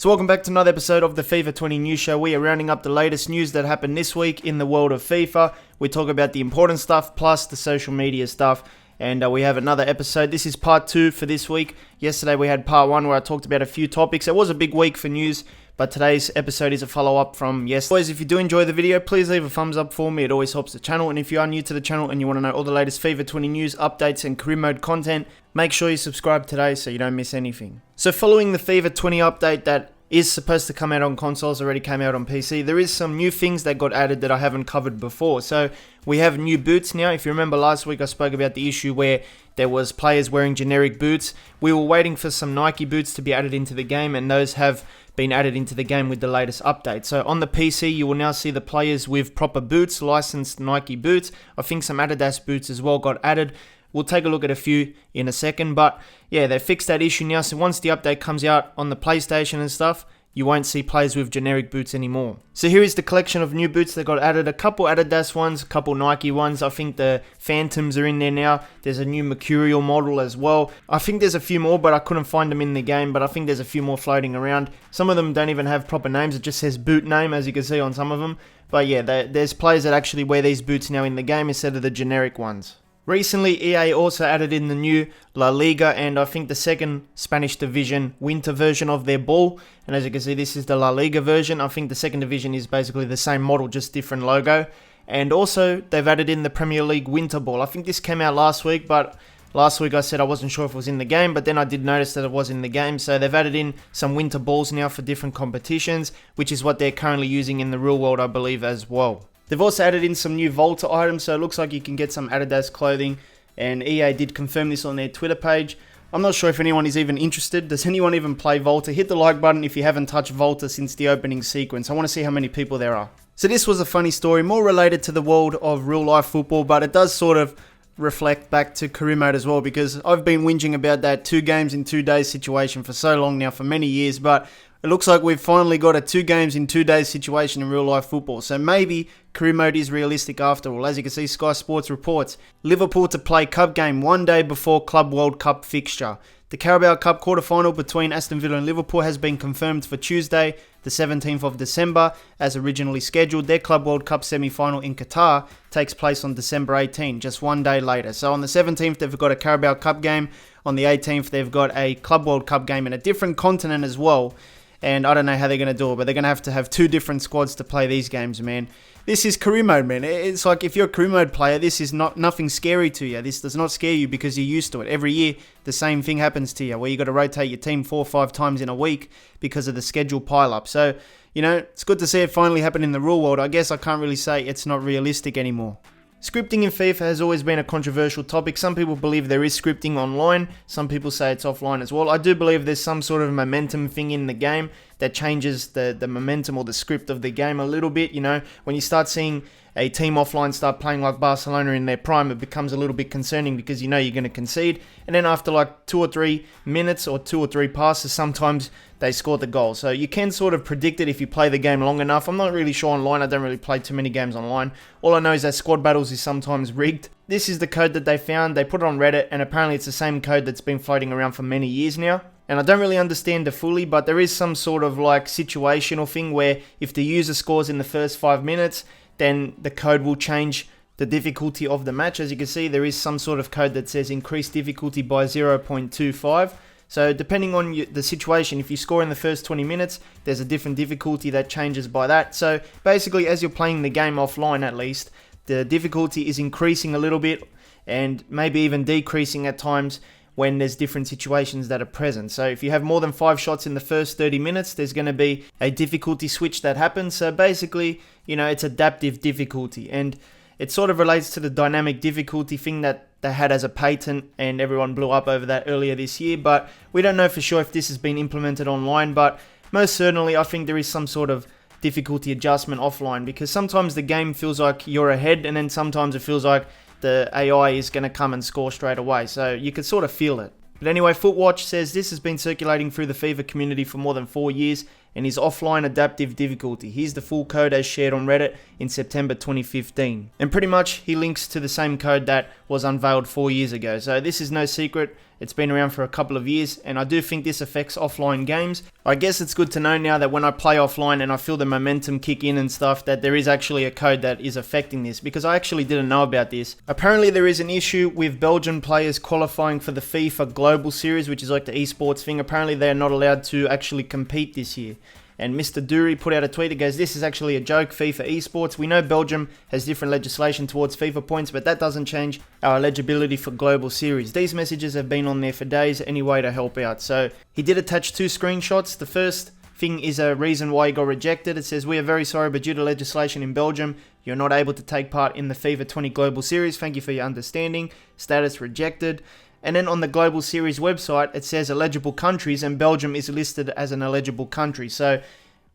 So welcome back to another episode of the FIFA 20 News Show. We are rounding up the latest news that happened this week in the world of FIFA. We talk about the important stuff plus the social media stuff. And we have another episode. This is part 2 for this week. Yesterday we had part 1 where I talked about a few topics. It was a big week for news, but today's episode is a follow-up from yesterday. Boys, if you do enjoy the video, please leave a thumbs up for me. It always helps the channel. And if you are new to the channel and you want to know all the latest FIFA 20 news, updates, and career mode content, make sure you subscribe today so you don't miss anything. So following the FIFA 20 update that is supposed to come out on consoles, already came out on PC, there is some new things that got added that I haven't covered before. So we have new boots now. If you remember last week I spoke about the issue where there was players wearing generic boots. We were waiting for some Nike boots to be added into the game, and those have been added into the game with the latest update. So on the PC you will now see the players with proper boots, licensed Nike boots. I think some Adidas boots as well got added. We'll take a look at a few in a second, but yeah, they fixed that issue now. So once the update comes out on the PlayStation and stuff, you won't see players with generic boots anymore. So here is the collection of new boots that got added. A couple Adidas ones, a couple Nike ones. I think the Phantoms are in there now. There's a new Mercurial model as well. I think there's a few more, but I couldn't find them in the game. But I think there's a few more floating around. Some of them don't even have proper names. It just says boot name, as you can see on some of them. But yeah, there's players that actually wear these boots now in the game instead of the generic ones. Recently, EA also added in the new La Liga and I think the second Spanish division winter version of their ball. And as you can see, this is the La Liga version. I think the second division is basically the same model, just different logo. And also, they've added in the Premier League winter ball. I think this came out last week, but last week I said I wasn't sure if it was in the game, but then I did notice that it was in the game. So they've added in some winter balls now for different competitions, which is what they're currently using in the real world, I believe, as well. They've also added in some new Volta items, so it looks like you can get some Adidas clothing, and EA did confirm this on their Twitter page. I'm not sure if anyone is even interested. Does anyone even play Volta? Hit the like button if you haven't touched Volta since the opening sequence. I want to see how many people there are. So this was a funny story, more related to the world of real life football, but it does sort of reflect back to career mode as well, because I've been whinging about that 2 games in 2 days situation for so long now, for many years, but it looks like we've finally got a 2 games in 2 days situation in real life football. So maybe career mode is realistic after all. As you can see, Sky Sports reports Liverpool to play cup game 1 day before Club World Cup fixture. The Carabao Cup quarter-final between Aston Villa and Liverpool has been confirmed for Tuesday, the 17th of December, as originally scheduled. Their Club World Cup semi-final in Qatar takes place on December 18, just 1 day later. So on the 17th, they've got a Carabao Cup game. On the 18th, they've got a Club World Cup game in a different continent as well. And I don't know how they're going to do it, but they're going to have 2 different squads to play these games, man. This is career mode, man. It's like if you're a career mode player, this is nothing scary to you. This does not scare you because you're used to it. Every year, the same thing happens to you, where you got to rotate your team 4 or 5 times in a week because of the schedule pile-up. So, you know, it's good to see it finally happen in the real world. I guess I can't really say it's not realistic anymore. Scripting in FIFA has always been a controversial topic. Some people believe there is scripting online. Some people say it's offline as well. I do believe there's some sort of momentum thing in the game that changes the momentum or the script of the game a little bit. You know, when you start seeing a team offline start playing like Barcelona in their prime, it becomes a little bit concerning because you know you're going to concede. And then after like 2 or 3 minutes or 2 or 3 passes, sometimes they score the goal. So you can sort of predict it if you play the game long enough. I'm not really sure online. I don't really play too many games online. All I know is that squad battles is sometimes rigged. This is the code that they found. They put it on Reddit, and apparently it's the same code that's been floating around for many years now. And I don't really understand it fully, but there is some sort of like situational thing where if the user scores in the first 5 minutes, then the code will change the difficulty of the match. As you can see, there is some sort of code that says increase difficulty by 0.25. So depending on the situation, if you score in the first 20 minutes, there's a different difficulty that changes by that. So basically, as you're playing the game offline at least, the difficulty is increasing a little bit and maybe even decreasing at times when there's different situations that are present. So if you have more than 5 shots in the first 30 minutes, there's going to be a difficulty switch that happens. So basically, you know, it's adaptive difficulty, and it sort of relates to the dynamic difficulty thing that they had as a patent, and everyone blew up over that earlier this year. But we don't know for sure if this has been implemented online, but most certainly I think there is some sort of difficulty adjustment offline, because sometimes the game feels like you're ahead, and then sometimes it feels like the AI is going to come and score straight away. So you can sort of feel it. But anyway, Footwatch says this has been circulating through the FIFA community for more than 4 years, and is offline adaptive difficulty. Here's the full code as shared on Reddit in September 2015. And pretty much he links to the same code that was unveiled 4 years ago. So this is no secret. It's been around for a couple of years, and I do think this affects offline games. I guess it's good to know now that when I play offline and I feel the momentum kick in and stuff, that there is actually a code that is affecting this, because I actually didn't know about this. Apparently there is an issue with Belgian players qualifying for the FIFA Global Series, which is like the esports thing. Apparently they're not allowed to actually compete this year. And Mr. Dury put out a tweet that goes, "This is actually a joke, FIFA esports. We know Belgium has different legislation towards FIFA points, but that doesn't change our eligibility for global series. These messages have been on there for days, any way to help out." So he did attach 2 screenshots. The first thing is a reason why he got rejected. It says, "We are very sorry, but due to legislation in Belgium, you're not able to take part in the FIFA 20 Global Series. Thank you for your understanding. Status rejected." And then on the Global Series website, it says eligible countries, and Belgium is listed as an eligible country. So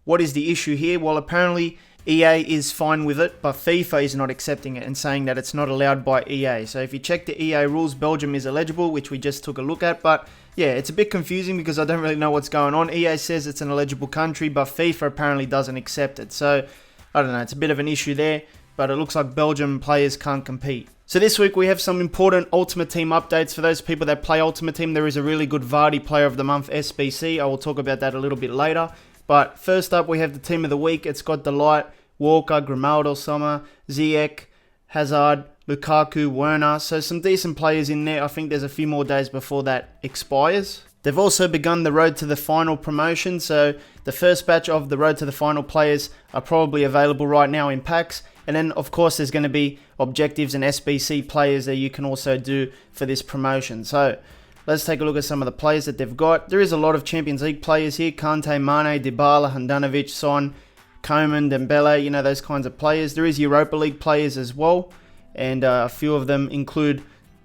what is the issue here? Well, apparently EA is fine with it, but FIFA is not accepting it and saying that it's not allowed by EA. So if you check the EA rules, Belgium is eligible, which we just took a look at. But yeah, it's a bit confusing because I don't really know what's going on. EA says it's an eligible country, but FIFA apparently doesn't accept it. So I don't know, it's a bit of an issue there, but it looks like Belgian players can't compete. So this week we have some important Ultimate Team updates. For those people that play Ultimate Team, there is a really good Vardy Player of the Month SBC. I will talk about that a little bit later. But first up, we have the Team of the Week. It's got Delight, Walker, Grimaldo, Sommer, Ziyech, Hazard, Lukaku, Werner. So some decent players in there. I think there's a few more days before that expires. They've also begun the Road to the Final promotion, so the first batch of the Road to the Final players are probably available right now in packs. And then, of course, there's going to be objectives and SBC players that you can also do for this promotion. So let's take a look at some of the players that they've got. There is a lot of Champions League players here. Kante, Mane, Dybala, Handanovic, Son, Koeman, Dembele, you know, those kinds of players. There is Europa League players as well, and a few of them include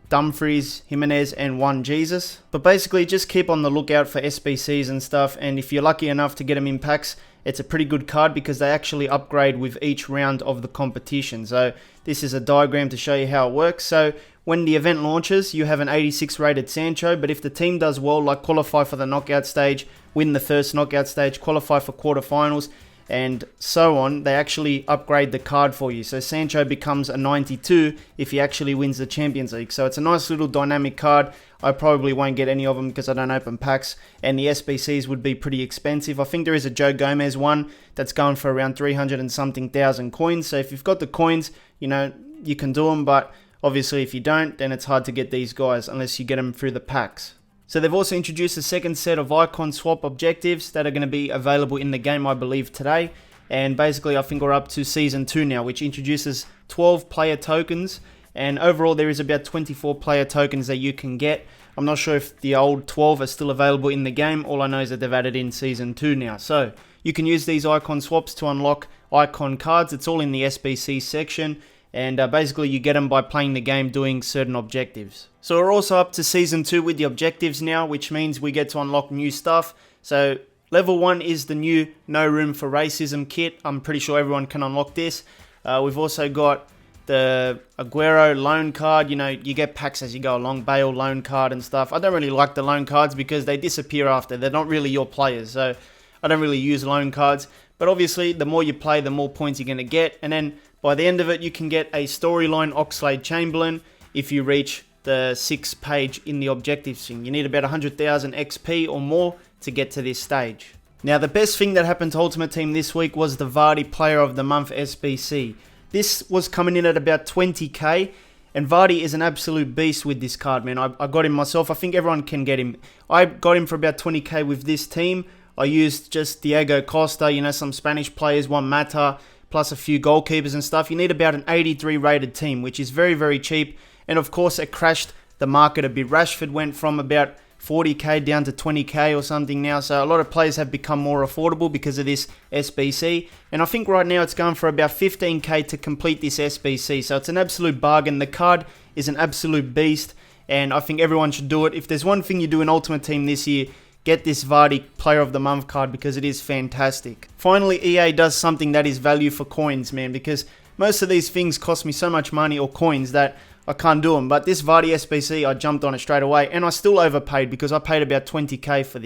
Dumfries, Jimenez, and Juan Jesus. But basically, just keep on the lookout for SBCs and stuff, and if you're lucky enough to get them in packs, it's a pretty good card because they actually upgrade with each round of the competition. So this is a diagram to show you how it works. So when the event launches, you have an 86 rated Sancho, but if the team does well, like qualify for the knockout stage, win the first knockout stage, qualify for quarterfinals, and so on, they actually upgrade the card for you. So Sancho becomes a 92 if he actually wins the Champions League. So it's a nice little dynamic card. I probably won't get any of them because I don't open packs, and the SBCs would be pretty expensive. I think there is a Joe Gomez one that's going for around 300 and something thousand coins. So if you've got the coins, you know, you can do them, but obviously if you don't, then it's hard to get these guys unless you get them through the packs. So they've also introduced a second set of icon swap objectives that are going to be available in the game, I believe, today. And basically, I think we're up to Season 2 now, which introduces 12 player tokens. And overall, there is about 24 player tokens that you can get. I'm not sure if the old 12 are still available in the game. All I know is that they've added in Season 2 now. So you can use these icon swaps to unlock icon cards. It's all in the SBC section. And basically you get them by playing the game doing certain objectives. So we're also up to Season 2 with the objectives now, which means we get to unlock new stuff. So Level 1 is the new No Room for Racism kit. I'm pretty sure everyone can unlock this. We've also got the Aguero loan card. You know, you get packs as you go along, Bale loan card and stuff. I don't really like the loan cards because they disappear after. They're not really your players, so I don't really use loan cards. But obviously, the more you play, the more points you're going to get. And then by the end of it, you can get a storyline Oxlade-Chamberlain if you reach the 6th page in the objectives thing. You need about 100,000 XP or more to get to this stage. Now, the best thing that happened to Ultimate Team this week was the Vardy Player of the Month SBC. This was coming in at about 20k, and Vardy is an absolute beast with this card, man. I got him myself. I think everyone can get him. I got him for about 20k with this team. I used just Diego Costa, you know, some Spanish players, Juan Mata, plus a few goalkeepers and stuff. You need about an 83 rated team, which is very, very cheap. And of course, it crashed the market a bit. Rashford went from about 40k down to 20k or something now. So a lot of players have become more affordable because of this SBC. And I think right now it's going for about 15k to complete this SBC. So it's an absolute bargain. The card is an absolute beast, and I think everyone should do it. If there's one thing you do in Ultimate Team this year, get this Vardy Player of the Month card because it is fantastic. Finally, EA does something that is value for coins, man, because most of these things cost me so much money or coins that I can't do them. But this Vardy SBC, I jumped on it straight away, and I still overpaid because I paid about 20k for this.